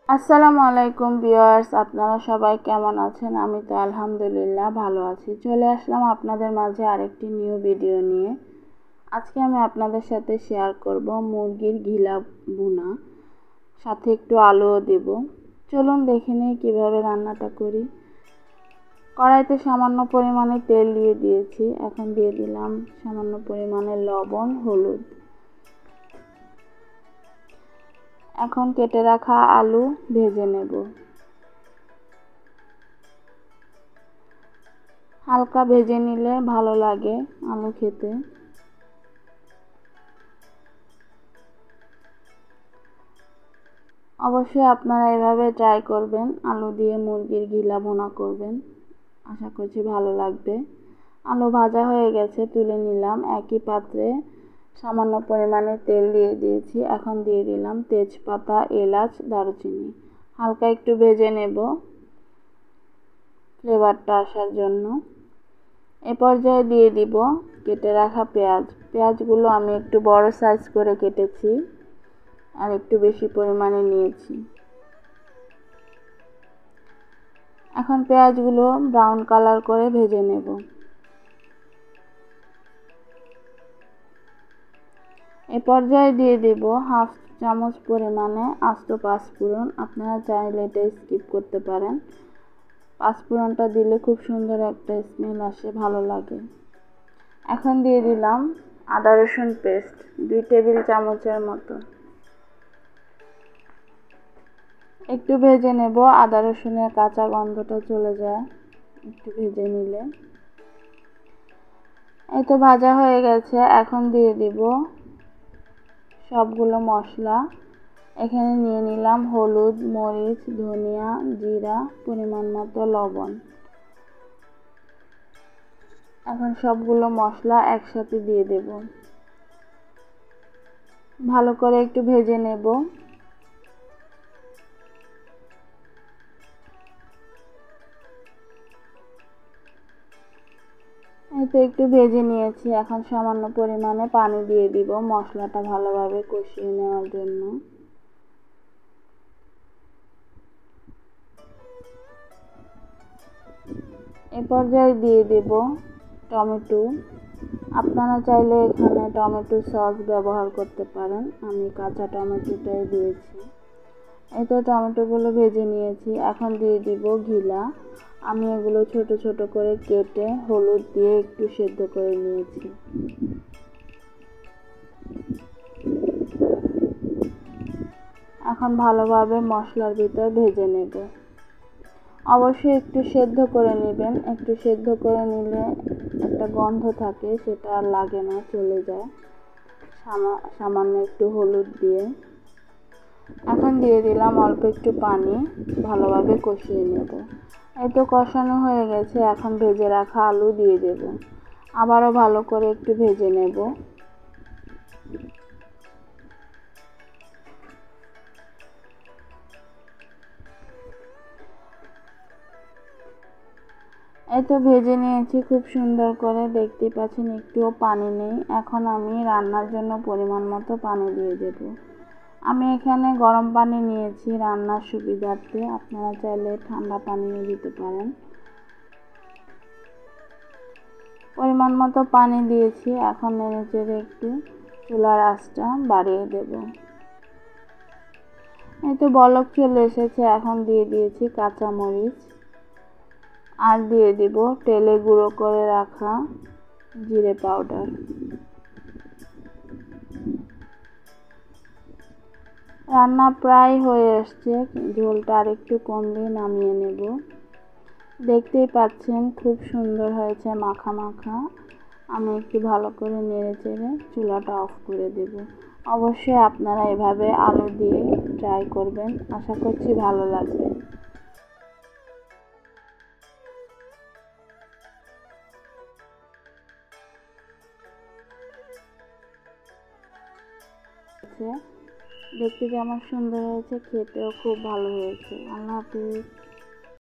আসসালামু আলাইকুম ভিউয়ার্স, আপনারা সবাই কেমন আছেন? আমি তো আলহামদুলিল্লাহ ভালো আছি। চলে আসলাম আপনাদের মাঝে আরেকটি নিউ ভিডিও নিয়ে। আজকে আমি আপনাদের সাথে শেয়ার করব মুরগির ঘিলা ভুনা, সাথে একটু আলুও দেব। চলুন দেখে নিই কীভাবে রান্নাটা করি। কড়াইতে সামান্য পরিমাণে তেল দিয়ে দিয়েছি। এখন দিয়ে দিলাম সামান্য পরিমাণে লবণ, হলুদ। এখন কেটে রাখা আলু ভেজে নেব। হালকা ভেজে নিলে ভালো লাগে আলু খেতে। অবশ্যই আপনারা এভাবে ট্রাই করবেন, আলু দিয়ে মুরগির ঘিলা ভুনা করবেন, আশা করছি ভালো লাগবে। আলু ভাজা হয়ে গেছে, তুলে নিলাম। একই পাত্রে সামান্য পরিমাণে তেল দিয়ে দিয়েছি। এখন দিয়ে দিলাম তেজপাতা, এলাচ, দারুচিনি। হালকা একটু ভেজে নেব ফ্লেভারটা আসার জন্য। এ পর্যায়ে দিয়ে দিব কেটে রাখা পেঁয়াজ। পেঁয়াজগুলো আমি একটু বড় সাইজ করে কেটেছি আর একটু বেশি পরিমাণে নিয়েছি। এখন পেঁয়াজগুলো ব্রাউন কালার করে ভেজে নেব। এ পর্যায়ে দিয়ে দেব হাফ চামচ পরিমাণে আস্ত পাঁচফোড়ন। আপনারা চাইলে এটা স্কিপ করতে পারেন। পাঁচফোড়নটা দিলে খুব সুন্দর একটা স্মেল আসে, ভালো লাগে। এখন দিয়ে দিলাম আদা রসুন পেস্ট 2 টেবিল চামচের মতো। একটু ভেজে নেব, আদা রসুনের কাঁচা গন্ধটা চলে যায় একটু ভেজে নিলে। এই তো ভাজা হয়ে গেছে। এখন দিয়ে দিব সবগুলো মশলা। এখানে নিয়ে নিলাম হলুদ, মরিচ, ধনিয়া, জিরা, পরিমাণ মতো লবণ। এখন সবগুলো মশলা একসাথে দিয়ে দেব। ভালো করে একটু ভেজে নেব। এই তো একটু ভেজে নিয়েছি। এখন সামান্য পরিমাণে পানি দিয়ে দিব মশলাটা ভালোভাবে কষিয়ে নেওয়ার জন্য। এ পর্যায়ে দিয়ে দেব টমেটো। আপনারা চাইলে এখানে টমেটো সস ব্যবহার করতে পারেন, আমি কাঁচা টমেটোটাই দিয়েছি। এই তো টমেটোগুলো ভেজে নিয়েছি। এখন দিয়ে দিব ঘিলা। আমি এগুলো ছোট ছোট করে কেটে হলুদ দিয়ে একটু সেদ্ধ করে নিয়েছি। এখন ভালোভাবে মশলার ভিতর ভেজে নেব। অবশ্যই একটু সেদ্ধ করে নেবেন। একটু সেদ্ধ করে নিলে একটা গন্ধ থাকে, সেটা আর লাগে না, চলে যায়। সামান্য একটু হলুদ দিয়ে এখন দিয়ে দিলাম অল্প একটু পানি, ভালোভাবে কষিয়ে নেব। এই তো কষানো হয়ে গেছে। এখন ভেজে রাখা আলু দিয়ে দেব। আবারও ভালো করে একটু ভেজে নেব। এই তো ভেজে নিয়েছি খুব সুন্দর করে, দেখতে পাচ্ছেন একটুও পানি নেই। এখন আমি রান্নার জন্য পরিমাণ মতো পানি দিয়ে দেব। আমি এখানে গরম পানি নিয়েছি রান্নার সুবিধার্থে, আপনারা চাইলে ঠান্ডা পানিও দিতে পারেন। পরিমাণ মতো পানি দিয়েছি। এখন নেড়েচেড়ে একটু চুলার আঁচটা বাড়িয়ে দেব। এই তো বলক চলে এসেছে। এখন দিয়ে দিয়েছি কাঁচা মরিচ আর দিয়ে দিব তেলে গুঁড়ো করে রাখা জিরে পাউডার। রান্না প্রায় হয়ে আসছে, ঝোলটা আর একটু কমলে নামিয়ে নেব। দেখতেই পাচ্ছেন খুব সুন্দর হয়েছে মাখা মাখা। আমি একটু ভালো করে নেড়েচেড়ে চুলাটা অফ করে দেব। অবশ্যই আপনারা এভাবে আলু দিয়ে ট্রাই করবেন, আশা করছি ভালো লাগবে। দেখতে যেমন সুন্দর হয়েছে, খেতেও খুব ভালো হয়েছে। আল্লাহ হাফিজ।